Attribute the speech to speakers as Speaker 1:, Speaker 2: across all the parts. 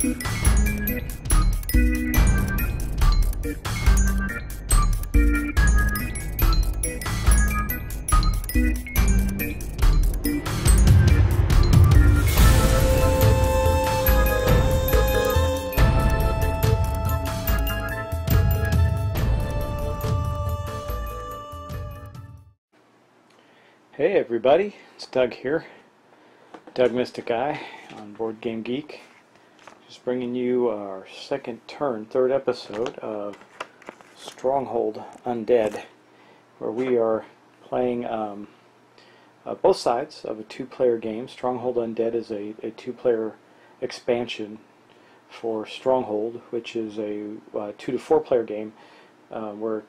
Speaker 1: Hey everybody, it's Doug here, Doug Mystic Eye on Board Game Geek. Just bringing you our third episode of Stronghold Undead, where we are playing both sides of a two-player game. Stronghold Undead is a two-player expansion for Stronghold, which is a 2 to 4 player game where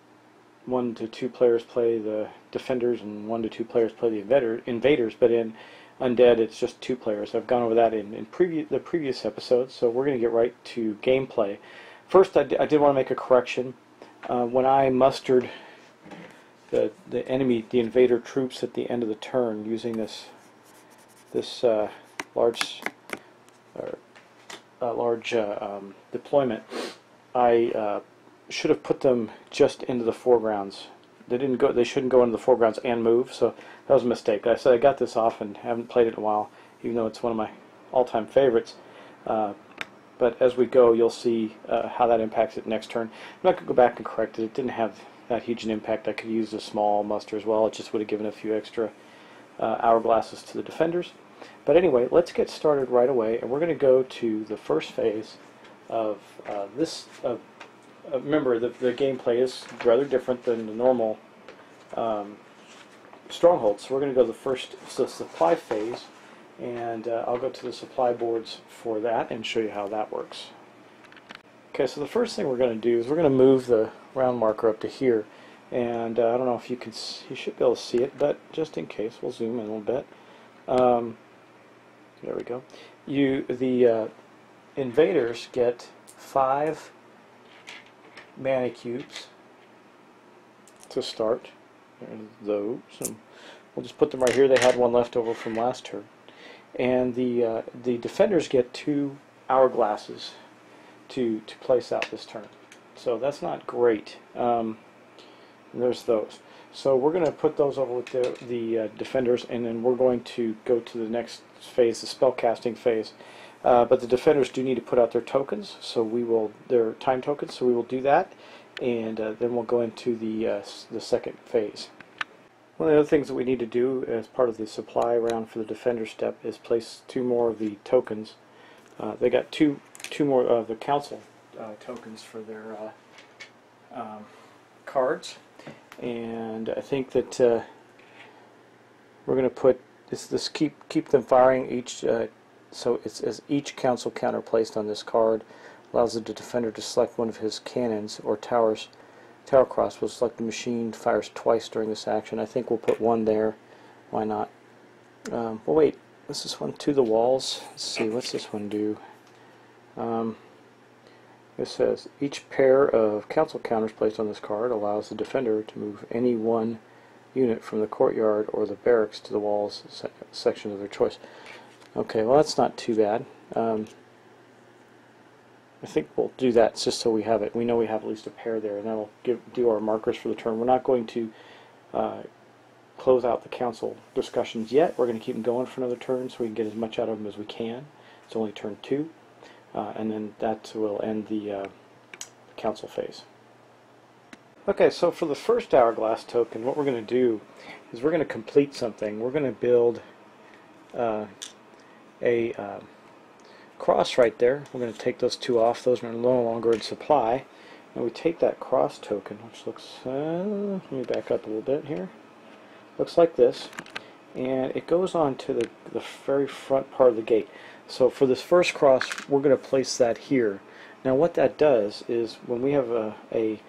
Speaker 1: 1 to 2 players play the defenders and 1 to 2 players play the invaders, but in Undead it's just 2 players. I've gone over that in the previous episodes, so we're going to get right to gameplay. First, I did want to make a correction. When I mustered the invader troops at the end of the turn using this large deployment, I should have put them just into the foregrounds. They shouldn't go into the foregrounds and move, so that was a mistake. I said I got this off and haven't played it in a while, even though it's one of my all-time favorites. But as we go, you'll see how that impacts it next turn. I'm not going to go back and correct it. It didn't have that huge an impact. I could use a small muster as well. It just would have given a few extra hourglasses to the defenders. But anyway, let's get started right away, and we're going to go to the first phase of remember, the gameplay is rather different than the normal Stronghold, so we're going to go to the supply phase, and I'll go to the supply boards for that and show you how that works. Okay, so the first thing we're going to do is we're going to move the round marker up to here, and I don't know if you should be able to see it, but just in case, we'll zoom in a little bit. There we go. The invaders get 5 mana cubes to start. There's those, and we'll just put them right here. They had one left over from last turn. And the defenders get 2 hourglasses to place out this turn. So that's not great. There's those. So we're going to put those over with the defenders, and then we're going to go to the next phase, the spellcasting phase. But the defenders do need to put out their tokens, so their time tokens. So we will do that, and then we'll go into the second phase. One of the other things that we need to do as part of the supply round for the defender step is place 2 more of the tokens. They got two more of the council tokens for their cards, and I think that we're going to put this keep them firing each. So it's as each council counter placed on this card allows the defender to select one of his cannons or tower crossbows. Select the machine fires twice during this action. I think we'll put 1 there. Why not? Well, wait. What's this one? To the walls. Let's see. What's this one do? It says each pair of council counters placed on this card allows the defender to move any one unit from the courtyard or the barracks to the walls section of their choice. Okay, well that's not too bad. I think we'll do that just so we have it. We know we have at least a pair there, and that'll do our markers for the turn. We're not going to close out the council discussions yet. We're going to keep them going for another turn so we can get as much out of them as we can. It's only turn 2, and then that will end the council phase. Okay, so for the first hourglass token, what we're going to do is we're going to complete something. We're going to build a cross right there. We're going to take those 2 off. Those are no longer in supply. And we take that cross token, which looks, let me back up a little bit here. Looks like this. And it goes on to the very front part of the gate. So for this first cross, we're going to place that here. Now what that does is when we have a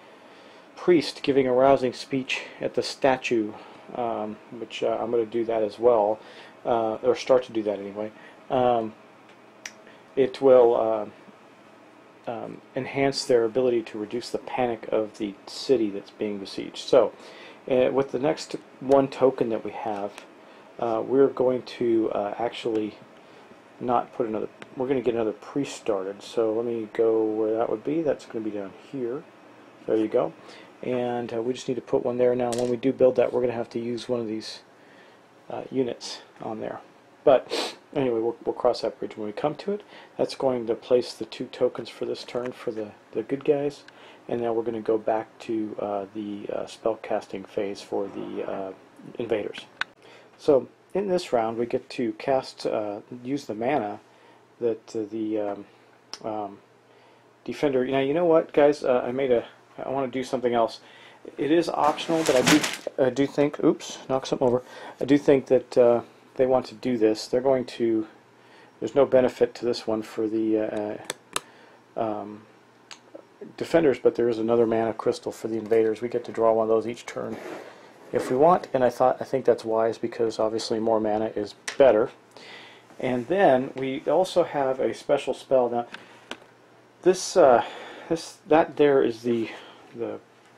Speaker 1: priest giving a rousing speech at the statue, which I'm going to do that as well, or start to do that anyway, it will enhance their ability to reduce the panic of the city that's being besieged. So with the next 1 token that we have, we're going to actually not put another, we're going to get another pre-started. So let me go where that would be. That's going to be down here. There you go. And we just need to put one there. Now when we do build that, we're going to have to use one of these units on there. But anyway, we'll cross that bridge when we come to it. That's going to place the 2 tokens for this turn for the good guys. And now we're going to go back to the spell casting phase for the invaders. So in this round, we get to cast, use the mana that the defender. Now you know what, guys? I want to do something else. It is optional, but I do think. Oops, knock something over. I do think that they want to do this. They're going to. There's no benefit to this one for the defenders, but there is another mana crystal for the invaders. We get to draw one of those each turn if we want, and I think that's wise because obviously more mana is better. And then we also have a special spell. Now that there is the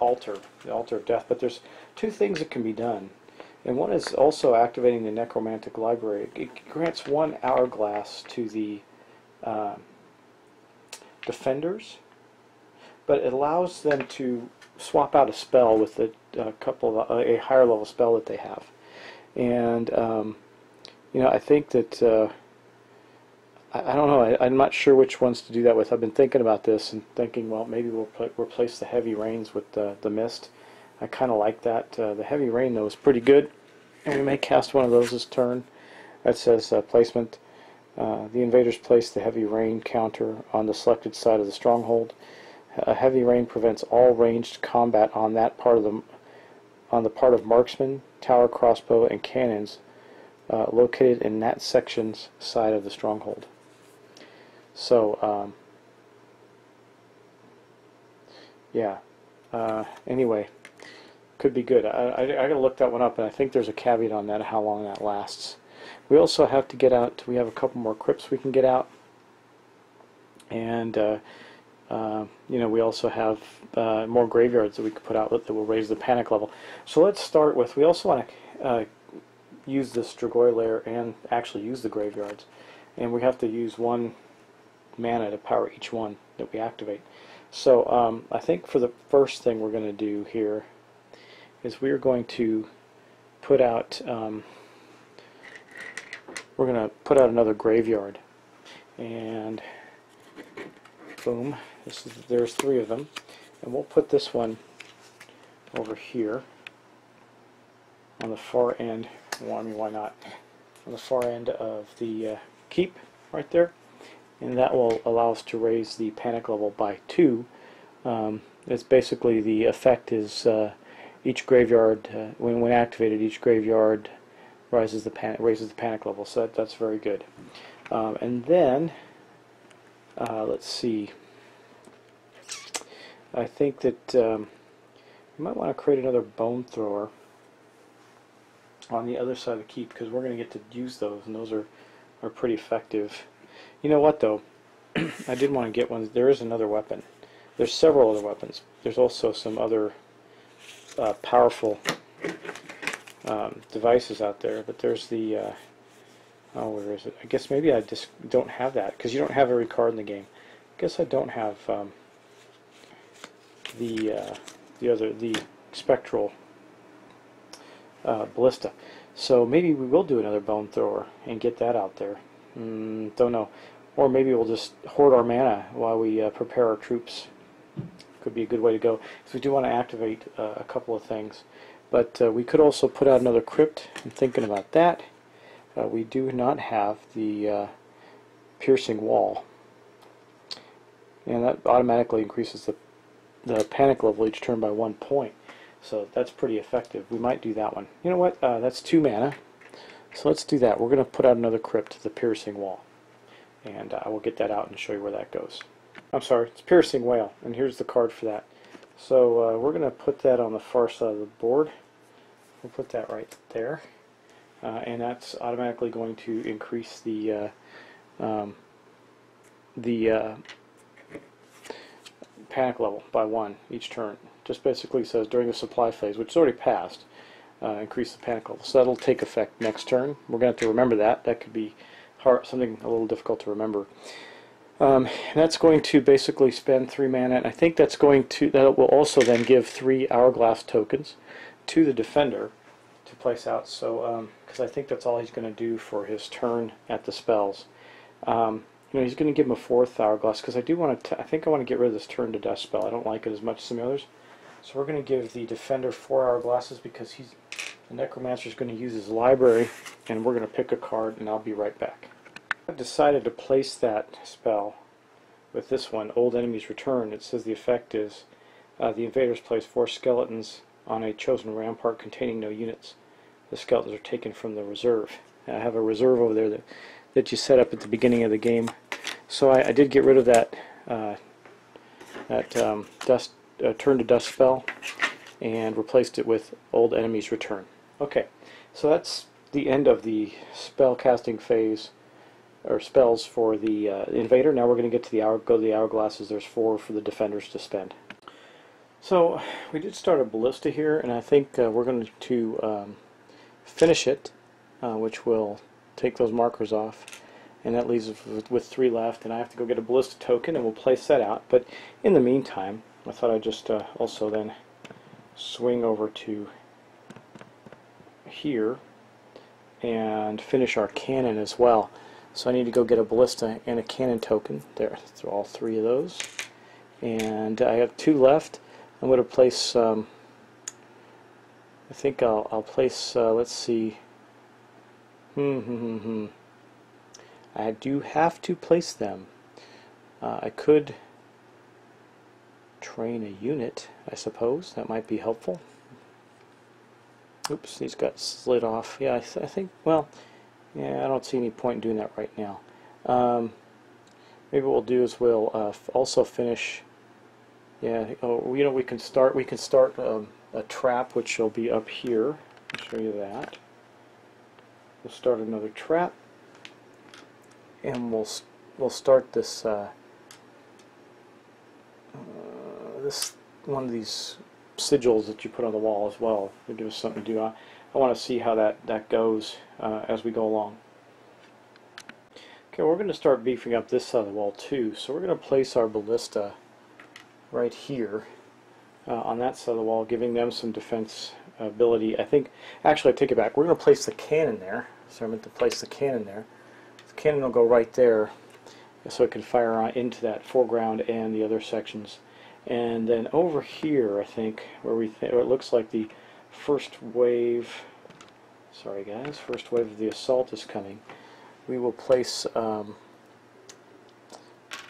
Speaker 1: altar of death, but there's 2 things that can be done, and one is also activating the necromantic library. It grants 1 hourglass to the defenders, but it allows them to swap out a spell with a higher level spell that they have. And I think that I don't know. I'm not sure which ones to do that with. I've been thinking about this and thinking, well, maybe we'll replace the heavy rains with the mist. I kind of like that. The heavy rain, though, is pretty good, and we may cast one of those this turn. That says placement. The invaders place the heavy rain counter on the selected side of the stronghold. A heavy rain prevents all ranged combat on the part of marksmen, tower, crossbow, and cannons located in that section's side of the stronghold. So, yeah. Anyway, could be good. I gotta look that one up, and I think there's a caveat on that, how long that lasts. We also have to get out. We have a couple more crypts we can get out, and we also have more graveyards that we could put out that will raise the panic level. So let's start with. We also want to use the Strigoi layer and actually use the graveyards, and we have to use 1 mana to power each one that we activate. So I think for the first thing we're going to do here is we are going to put out another graveyard, and boom, there's 3 of them, and we'll put this one over here on the far end. Well, I mean, why not? On the far end of the keep, right there, and that will allow us to raise the panic level by 2. It's basically, the effect is each graveyard, when activated, each graveyard raises the panic level. So that's very good. And then let's see. I think that you might want to create another bone thrower on the other side of the keep, because we're going to get to use those, and those are pretty effective. You know what, though? I did want to get one. There is another weapon. There's several other weapons. There's also some other powerful devices out there, but there's the oh, where is it? I guess maybe I just don't have that, because you don't have every card in the game. I guess I don't have the spectral ballista. So maybe we will do another bone thrower and get that out there. Don't know. Or maybe we'll just hoard our mana while we prepare our troops. Could be a good way to go. So we do want to activate a couple of things. But we could also put out another crypt. I'm thinking about that. We do not have the piercing wall. And that automatically increases the panic level each turn by 1 point. So that's pretty effective. We might do that one. You know what? That's 2 mana. So let's do that. We're going to put out another crypt, the piercing wall. And I will get that out and show you where that goes. I'm sorry, it's piercing whale. And here's the card for that. So we're going to put that on the far side of the board. We'll put that right there. And that's automatically going to increase the panic level by 1 each turn. Just basically says during the supply phase, which is already passed, increase the panic level. So that'll take effect next turn. We're going to have to remember that. That could be something a little difficult to remember. That's going to basically spend 3 mana, and I think that will also then give 3 Hourglass tokens to the defender to place out. So, because I think that's all he's going to do for his turn at the spells. He's going to give him a 4th Hourglass because I do want to. I think I want to get rid of this turn to death spell. I don't like it as much as some others. So we're going to give the defender 4 Hourglasses because the Necromancer is going to use his library, and we're going to pick a card, and I'll be right back. I've decided to place that spell with this one, Old Enemy's Return. It says the effect is the invaders place 4 skeletons on a chosen rampart containing no units. The skeletons are taken from the reserve. I have a reserve over there that you set up at the beginning of the game. So I did get rid of that turn to dust spell and replaced it with Old Enemy's Return. Okay, so that's the end of the spell casting phase, or spells for the invader. Now we're going to get to go to the Hourglasses. There's 4 for the defenders to spend. So we did start a ballista here, and I think we're going to finish it, which will take those markers off, and that leaves us with 3 left, and I have to go get a ballista token, and we'll place that out. But in the meantime, I thought I'd just also then swing over to here and finish our cannon as well. So I need to go get a ballista and a cannon token. There, through all 3 of those. And I have 2 left. I'm going to place, I think I'll place, let's see. I do have to place them. I could train a unit, I suppose. That might be helpful. Oops, these got slid off. Yeah, I think, well, yeah, I don't see any point in doing that right now. Maybe what we'll do is we'll also finish. Yeah, we can start a trap, which will be up here. I'll show you that. We'll start another trap, and we'll start this this one of these sigils that you put on the wall as well. It'll give us something to do. I want to see how that goes as we go along. Okay, we're going to start beefing up this side of the wall too. So we're going to place our ballista right here on that side of the wall, giving them some defense ability. I think, actually I take it back, we're going to place the cannon there. So I meant to place the cannon there. The cannon will go right there so it can fire on into that foreground and the other sections. And then over here, I think, where it looks like the first wave, sorry guys, first wave of the assault is coming, we will place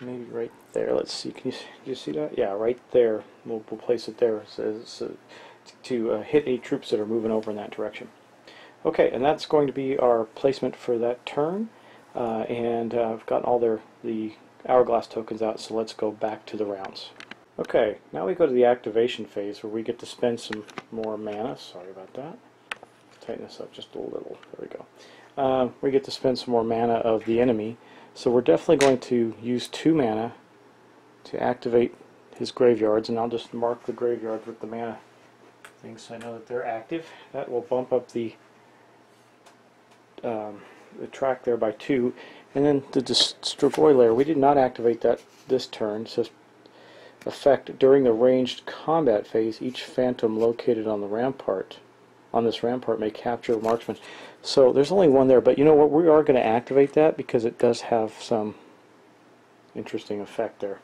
Speaker 1: maybe right there. Let's see, can you see that? Yeah, right there. We'll place it there so to hit any troops that are moving over in that direction. Okay, and that's going to be our placement for that turn. And I've gotten all the Hourglass tokens out, so let's go back to the rounds. Okay, now we go to the activation phase where we get to spend some more mana. Sorry about that. Tighten this up just a little. There we go. We get to spend some more mana of the enemy. So we're definitely going to use 2 mana to activate his graveyards, and I'll just mark the graveyard with the mana thing so I know that they're active. That will bump up the track there by 2. And then the Stronghold layer, we did not activate that this turn. It says effect during the ranged combat phase, each phantom located on this rampart may capture a marksman. So there's only 1 there, but you know what, we are going to activate that because it does have some interesting effect there.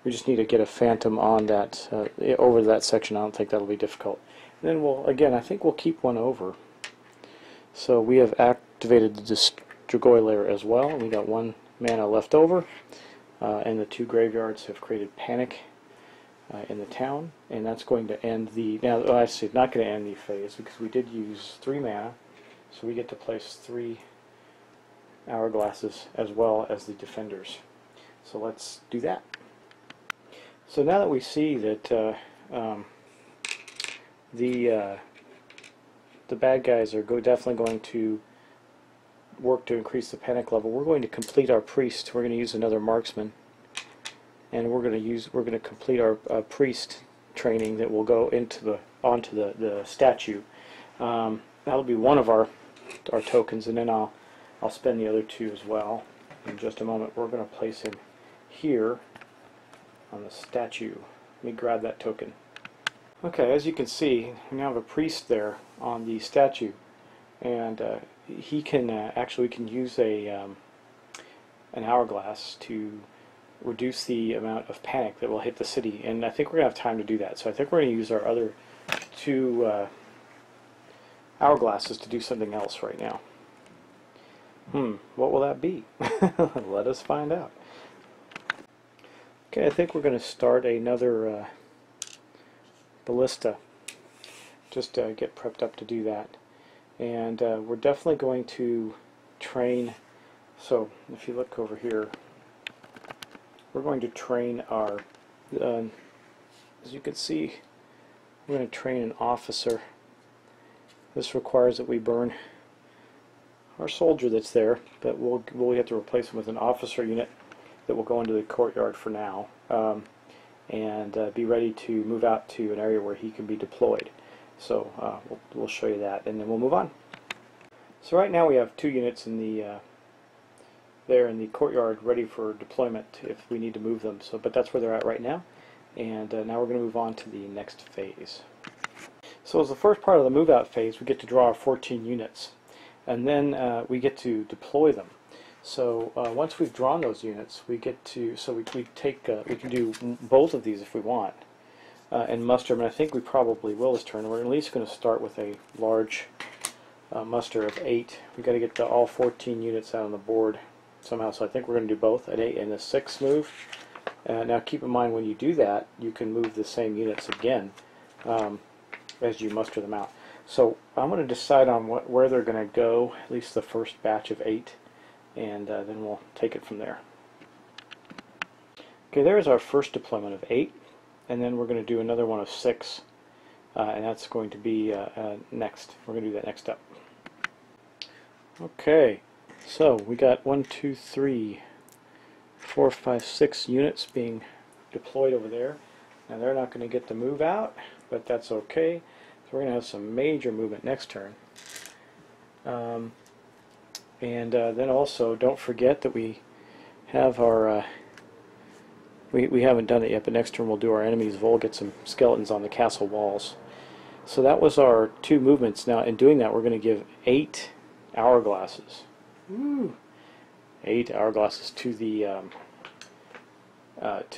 Speaker 1: We just need to get a phantom on that over that section. I don't think that'll be difficult. And then I think we'll keep 1 over. So we have activated the Stronghold layer as well. We got 1 mana left over, and the 2 graveyards have created panic in the town, and that's going to end the. Now, actually, not going to end the phase because we did use 3 mana, so we get to place 3 Hourglasses as well as the defenders. So let's do that. So now that we see that the bad guys are definitely going to work to increase the panic level, we're going to complete our priest. We're going to use another marksman, and we're going to complete our priest training that will go onto the statue. That'll be one of our tokens, and then I'll I'll spend the other 2 as well. In just a moment, we're going to place him here on the statue. Let me grab that token. Okay, as you can see, we now have a priest there on the statue, and he can actually, we can use an hourglass to reduce the amount of panic that will hit the city, and I think we're going to have time to do that. So I think we're going to use our other 2 hourglasses to do something else right now. What will that be? Let us find out. Okay, I think we're going to start another ballista. Just get prepped up to do that. And we're definitely going to train. So if you look over here, we're going to train our, as you can see, we're going to train an officer. This requires that we burn our soldier that's there, but we'll have to replace him with an officer unit that will go into the courtyard for now, and be ready to move out to an area where he can be deployed. So we'll show you that, and then we'll move on. So right now we have 2 units in the there in the courtyard ready for deployment if we need to move them. So, but that's where they're at right now, and now we're going to move on to the next phase. So as the first part of the move out phase, we get to draw our 14 units, and then we get to deploy them. So once we've drawn those units, we get to, so we take we can do both of these if we want, and muster them. And I think we probably will this turn. We're at least going to start with a large muster of 8. We've got to get all 14 units out on the board somehow. So I think we're going to do both an 8 and a 6 move. Now keep in mind, when you do that, you can move the same units again as you muster them out. So I'm going to decide on where they're going to go, at least the first batch of 8, and then we'll take it from there. Okay, there's our first deployment of 8, and then we're going to do another one of 6, and that's going to be next. We're going to do that next up. Okay, so we got 1, 2, 3, 4, 5, 6 units being deployed over there. Now they're not going to get to move out, but that's okay. So we're going to have some major movement next turn. And then also, don't forget that we have our, we haven't done it yet, but next turn we'll do our enemies. We'll get some skeletons on the castle walls. So that was our 2 movements. Now in doing that, we're going to give 8 hourglasses. Woo! 8 hourglasses to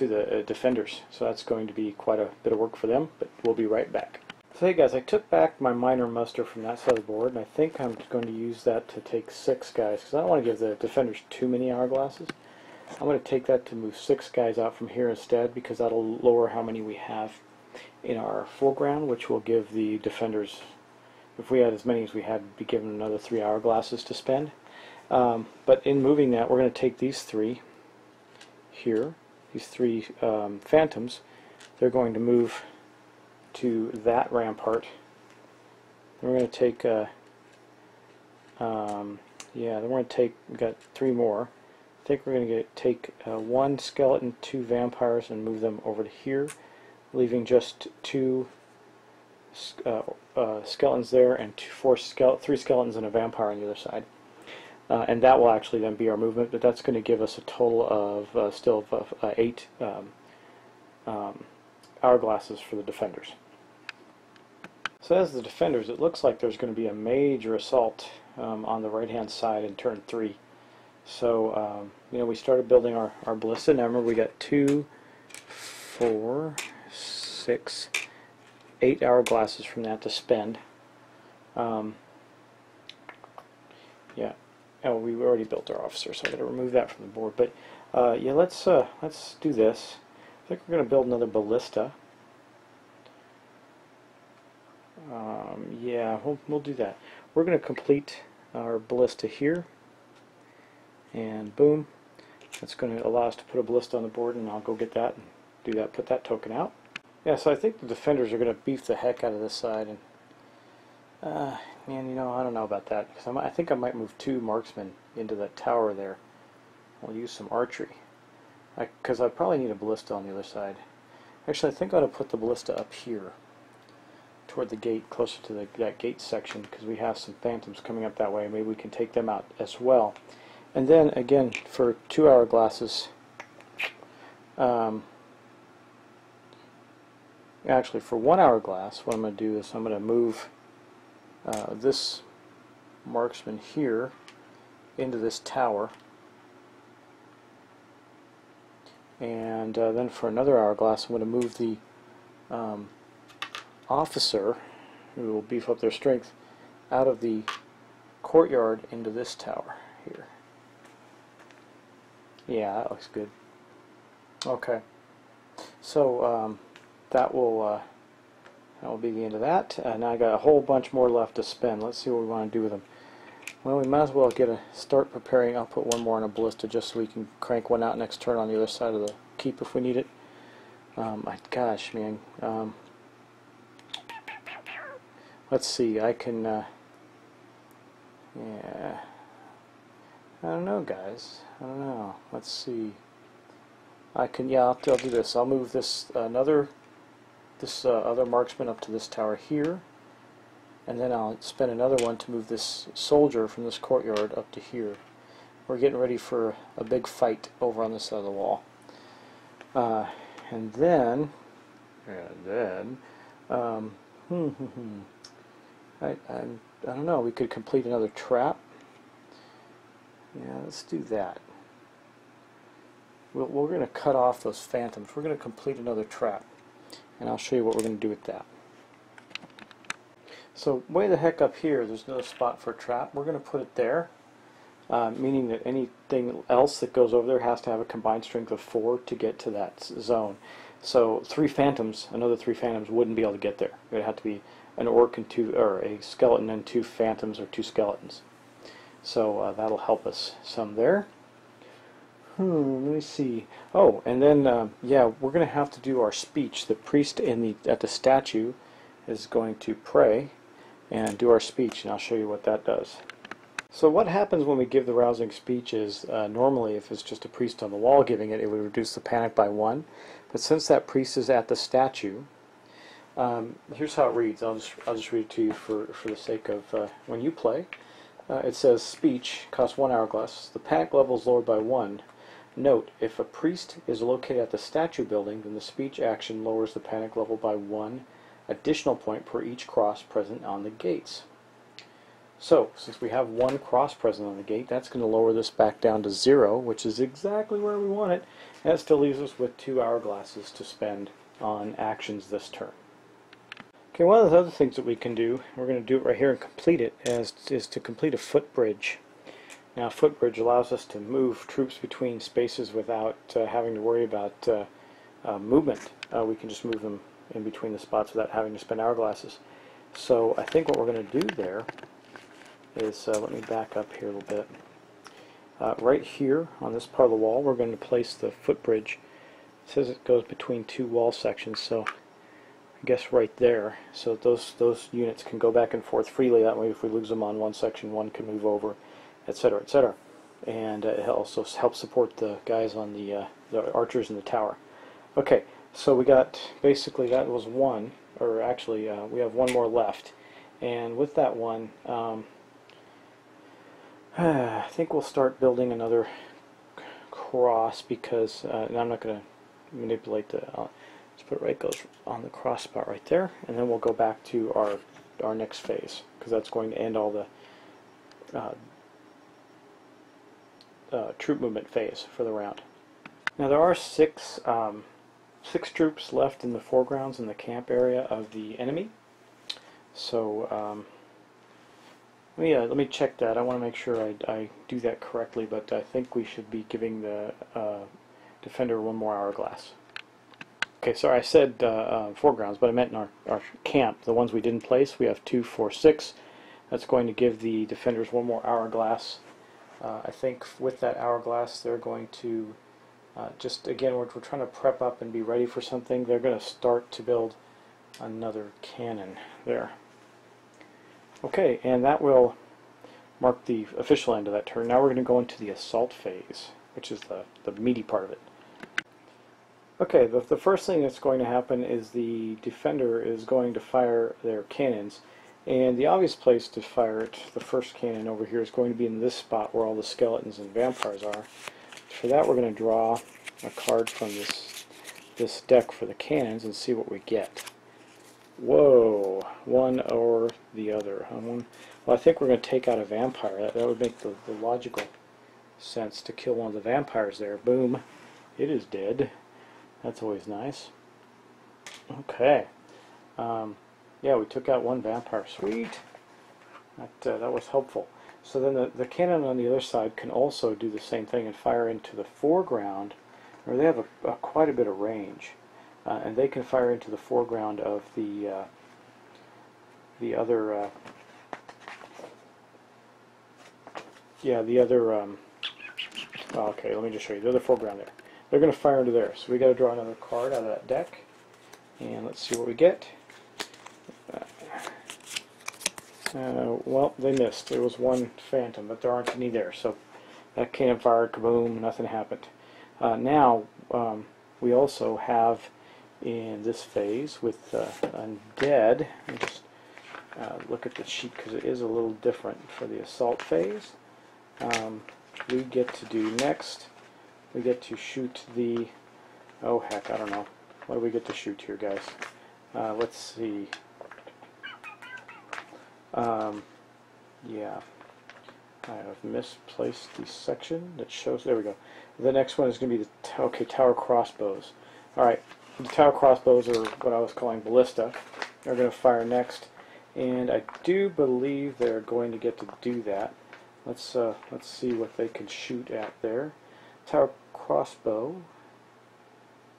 Speaker 1: the defenders. So that's going to be quite a bit of work for them, but we'll be right back. So hey guys, I took back my minor muster from that side of the board, and I think I'm going to use that to take 6 guys, because I don't want to give the defenders too many hourglasses. I'm going to take that to move 6 guys out from here instead, because that'll lower how many we have in our foreground, which will give the defenders, if we had as many as we had, be given another 3 hourglasses to spend. But in moving that, we're going to take these 3 here, these 3 phantoms. They're going to move to that rampart. Then we're going to take then we're going to take, we've got 3 more. I think we're going to take 1 skeleton, 2 vampires, and move them over to here, leaving just 2 skeletons there, and 3 skeletons and a vampire on the other side. And that will actually then be our movement, but that's going to give us a total of still 8 hourglasses for the defenders. So as the defenders, it looks like there's going to be a major assault on the right hand side in turn 3. So you know, we started building our ballista. Now remember, we got 2, 4, 6, 8 hourglasses from that to spend. Yeah. Oh, we already built our officer, so I got to remove that from the board. But yeah, let's do this. I think we're going to build another ballista. Yeah, we'll do that. We're going to complete our ballista here, and boom, that's going to allow us to put a ballista on the board, and I'll go get that and do that. Put that token out. Yeah, so I think the defenders are going to beef the heck out of this side, and man, you know, I don't know about that, because I think I might move 2 marksmen into that tower there. I'll use some archery, because I probably need a ballista on the other side. Actually, I think I ought to put the ballista up here toward the gate, closer to that gate section, because we have some phantoms coming up that way. Maybe we can take them out as well. And then again, for 2 hourglasses, actually for 1 hourglass, what I'm going to do is I'm going to move this marksman here into this tower, and then for another hourglass I'm going to move the officer, who will beef up their strength, out of the courtyard into this tower here. Yeah, that looks good. Okay, so that will be the end of that. Now I got a whole bunch more left to spend. Let's see what we want to do with them. Well, we might as well start preparing. I'll put one more in a ballista just so we can crank one out next turn on the other side of the keep if we need it. Gosh, man. Let's see. I can. Yeah. I don't know, guys. I don't know. Let's see. I can. Yeah, I'll do this. I'll move this other marksman up to this tower here, and then I'll spend another one to move this soldier from this courtyard up to here. We're getting ready for a big fight over on this side of the wall. And then I don't know, we could complete another trap. Yeah, let's do that. We're going to cut off those phantoms. We're going to complete another trap, and I'll show you what we're going to do with that. So way the heck up here, there's no spot for a trap. We're going to put it there, meaning that anything else that goes over there has to have a combined strength of 4 to get to that zone. So 3 phantoms, another 3 phantoms wouldn't be able to get there. It would have to be an orc and a skeleton and 2 phantoms or 2 skeletons. So that'll help us some there. Let me see. Oh, and then yeah, we're going to have to do our speech. The priest at the statue is going to pray and do our speech, and I'll show you what that does. So what happens when we give the rousing speech is, normally if it's just a priest on the wall giving it, it would reduce the panic by 1. But since that priest is at the statue, here's how it reads. I'll just read it to you for the sake of when you play. It says, speech costs 1 hourglass. The panic level is lowered by 1. Note, if a priest is located at the statue building, then the speech action lowers the panic level by 1 additional point per each cross present on the gates. So, since we have 1 cross present on the gate, that's going to lower this back down to 0, which is exactly where we want it. And that still leaves us with 2 hourglasses to spend on actions this turn. Okay, one of the other things that we can do, we're going to do it right here and complete it, is to complete a footbridge. Now, a footbridge allows us to move troops between spaces without having to worry about movement. We can just move them in between the spots without having to spend hourglasses. So I think what we're going to do there is, let me back up here a little bit. Right here on this part of the wall, we're going to place the footbridge. It says it goes between 2 wall sections, so I guess right there. So those units can go back and forth freely. That way, if we lose them on one section, one can move over, etc., etc. And it also helps support the guys on the archers in the tower. Okay, so we got, basically that was 1, or actually we have 1 more left. And with that one, I think we'll start building another cross, because and I'm not going to manipulate the, let's put it right, goes on the cross spot right there, and then we'll go back to our next phase, because that's going to end all the troop movement phase for the round. Now there are 6 troops left in the foregrounds in the camp area of the enemy. So let me check that. I want to make sure I do that correctly, but I think we should be giving the defender 1 more hourglass. Okay, sorry, I said foregrounds, but I meant in our camp, the ones we didn't place. We have 2, 4, 6. That's going to give the defenders 1 more hourglass. I think with that hourglass, they're going to just, again, we're trying to prep up and be ready for something. They're going to start to build another cannon there. Okay, and that will mark the official end of that turn. Now we're going to go into the assault phase, which is the meaty part of it. Okay, the first thing that's going to happen is the defender is going to fire their cannons, and the obvious place to fire it, the first cannon over here, is going to be in this spot where all the skeletons and vampires are. For that, we're going to draw a card from this deck for the cannons and see what we get. Whoa, one or the other. Well, I think we're going to take out a vampire. That would make the logical sense to kill one of the vampires there. Boom. It is dead. That's always nice. Okay. Yeah, we took out one vampire. Sweet. That was helpful. So then the cannon on the other side can also do the same thing and fire into the foreground, or they have quite a bit of range. And they can fire into the foreground of the other okay, let me just show you the other foreground there. They're going to fire into there, so we got to draw another card out of that deck, and let's see what we get. Well, they missed. There was one phantom, but there aren't any there, so that cannon fired, kaboom, nothing happened. Now we also have in this phase with Undead, let me just look at the sheet because it is a little different for the assault phase. We get to do next, we get to shoot the, oh heck, I don't know, what do we get to shoot here, guys? Let's see. Yeah, I have misplaced the section that shows, there we go. The next one is going to be the, tower crossbows. Alright, the tower crossbows are what I was calling ballista. They're going to fire next, and I do believe they're going to get to do that. Let's see what they can shoot at there. Tower crossbow.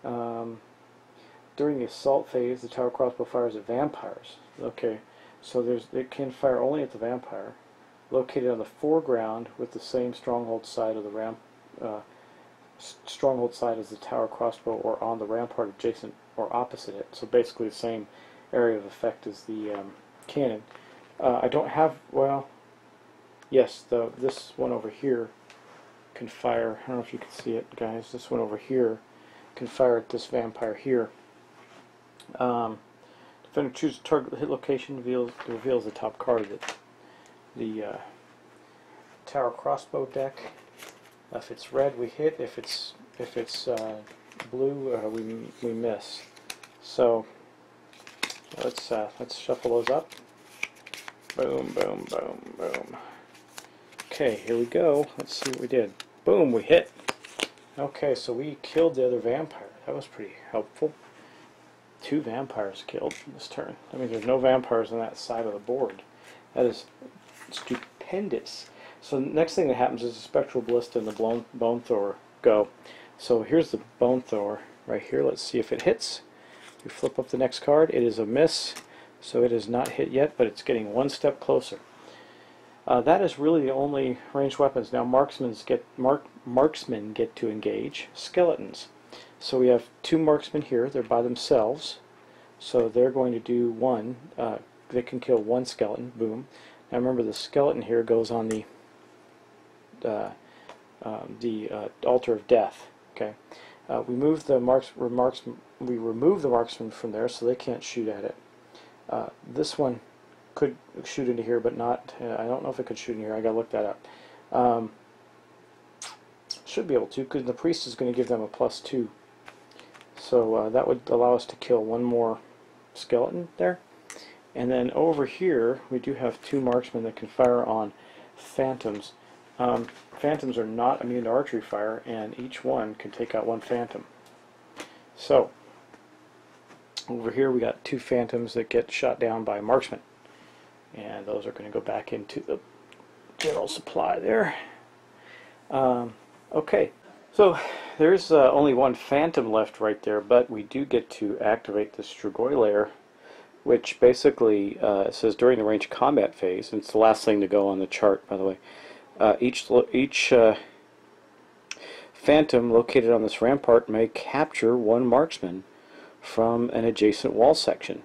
Speaker 1: During the assault phase, the tower crossbow fires at vampires. Okay, so it can fire only at the vampire, located on the foreground with the same stronghold side of the stronghold side as the tower crossbow, or on the rampart adjacent or opposite it. So basically the same area of effect as the cannon. I don't have, well, yes, this one over here can fire. I don't know if you can see it, guys. This one over here can fire at this vampire here. Defender chooses target hit location, reveals the top card of the tower crossbow deck. If it's red, we hit. If it's blue, we miss. So let's shuffle those up. Boom, boom, boom, boom. Okay, here we go. Let's see what we did. Boom, we hit. Okay, so we killed the other vampire. That was pretty helpful. 2 vampires killed this turn. I mean, there's no vampires on that side of the board. That is stupendous. So the next thing that happens is the Spectral Ballista and the Bone Thrower go. So here's the Bone Thrower right here. Let's see if it hits. We flip up the next card. It is a miss, so it is not hit yet, but it's getting one step closer. That is really the only ranged weapons. Now marksmen get to engage skeletons. So we have 2 marksmen here. They're by themselves, so they're going to do one. They can kill 1 skeleton. Boom. Now remember, the skeleton here goes on the altar of death. Okay. We remove the marksman from there, so they can't shoot at it. This one could shoot into here, but not. I don't know if it could shoot in here. I gotta look that up. Should be able to, because the priest is going to give them a +2. So that would allow us to kill 1 more skeleton there. And then over here, we do have 2 marksmen that can fire on phantoms. Phantoms are not immune to archery fire, and each one can take out 1 phantom. So over here we got 2 phantoms that get shot down by marksmen, and those are going to go back into the general supply there. Okay, so there's only 1 phantom left right there, but we do get to activate the Stronghold layer, which basically says during the range combat phase, and it's the last thing to go on the chart, by the way. Each phantom located on this rampart may capture 1 marksman from an adjacent wall section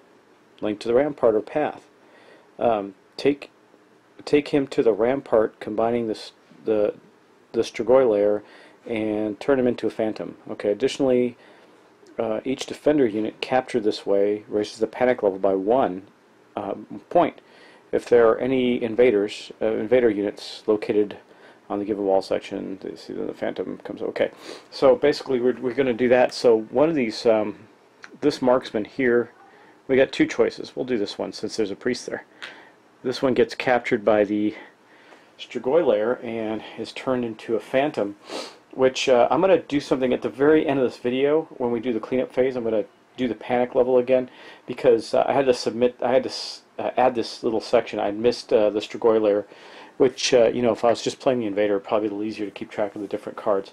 Speaker 1: linked to the rampart or path. Take him to the rampart, combining the Stronghold layer, and turn him into a phantom. Okay. Additionally, each defender unit captured this way raises the panic level by 1 point. If there are any invader units located on the given wall section, see the phantom comes. Okay, so basically we're going to do that. So one of these, this marksman here, we got two choices. We'll do this one since there's a priest there. This one gets captured by the Strigoi lair and is turned into a phantom, which I'm going to do something at the very end of this video when we do the cleanup phase. I'm going to do the panic level again because I had to add this little section. I missed the Strigoi lair, which you know, if I was just playing the invader, it'd probably be a little easier to keep track of the different cards.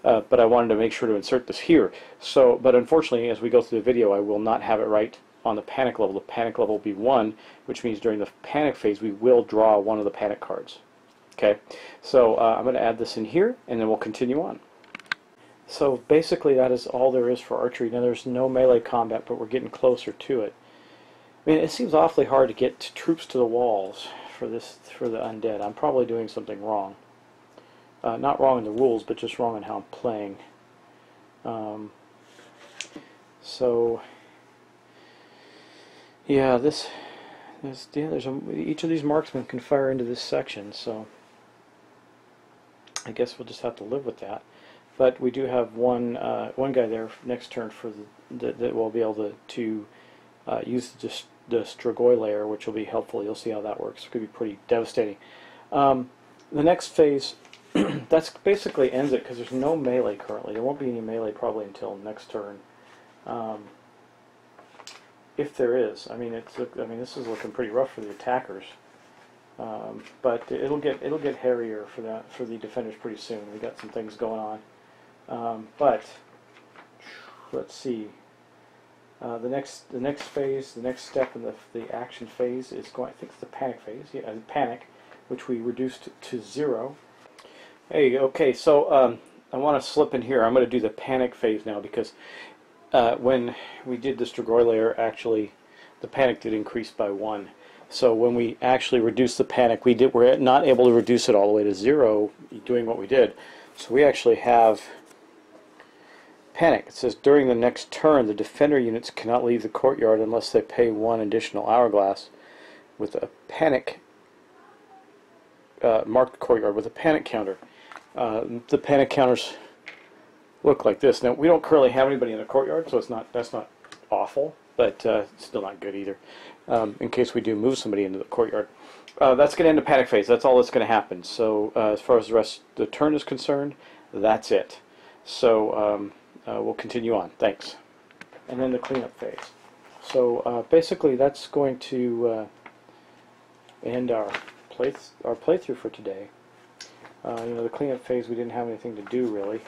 Speaker 1: But I wanted to make sure to insert this here. So, but unfortunately, as we go through the video, I will not have it right on the panic level. The panic level will be 1, which means during the panic phase we will draw one of the panic cards. Okay, so I'm going to add this in here, and then we'll continue on. So basically that is all there is for archery. Now there's no melee combat, but we're getting closer to it. I mean, it seems awfully hard to get troops to the walls for the undead. I'm probably doing something wrong. Not wrong in the rules, but just wrong in how I'm playing. So yeah, each of these marksmen can fire into this section, so I guess we'll just have to live with that. But we do have one guy there next turn for that will be able to use the Strigoi lair, which will be helpful. You'll see how that works. It could be pretty devastating. The next phase, that's basically ends it because there's no melee currently. There won't be any melee probably until next turn, if there is. I mean, this is looking pretty rough for the attackers. But it'll get hairier for the defenders pretty soon. We got some things going on. But let's see. The next phase, the next step in the action phase is going. I think it's the panic phase. Yeah, panic, which we reduced to 0. Hey, okay. So I want to slip in here. I'm going to do the panic phase now because when we did the Strigoi lair, actually, the panic did increase by 1. So when we actually reduced the panic, we're not able to reduce it all the way to 0, doing what we did. So we actually have panic. It says during the next turn, the defender units cannot leave the courtyard unless they pay 1 additional hourglass with a panic. Mark the courtyard with a panic counter. The panic counters look like this. Now we don't currently have anybody in the courtyard, so that's not awful, but still not good either. In case we do move somebody into the courtyard. That's going to end the panic phase. That's all that's going to happen. So as far as the rest of the turn is concerned, that's it. So we'll continue on. Thanks. And then the cleanup phase. So basically that's going to end our playthrough for today. You know, the cleanup phase, we didn't have anything to do really.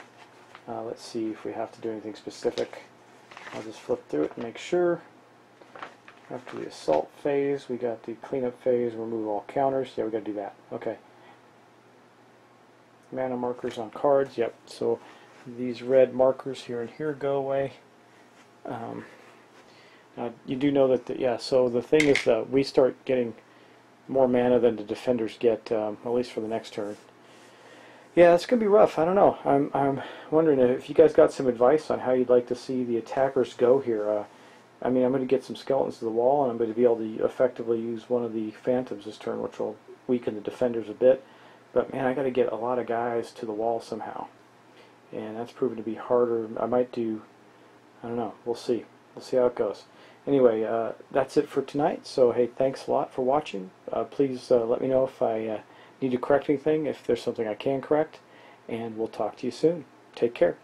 Speaker 1: Let's see if we have to do anything specific. I'll just flip through it and make sure. After the assault phase, we got the cleanup phase, remove all counters. Yeah, we got to do that. Okay. Mana markers on cards. Yep. So these red markers here and here go away. Now you do know that yeah. So the thing is that we start getting more mana than the defenders get, at least for the next turn. Yeah, it's gonna be rough. I don't know. I'm wondering if you guys got some advice on how you'd like to see the attackers go here. I mean, I'm going to get some skeletons to the wall, and I'm going to be able to effectively use one of the phantoms this turn, which will weaken the defenders a bit. But man, I got to get a lot of guys to the wall somehow, and that's proven to be harder. I might do. I don't know. We'll see. We'll see how it goes. Anyway, that's it for tonight. So hey, thanks a lot for watching. Please let me know if I need to correct anything, if there's something I can correct, and we'll talk to you soon. Take care.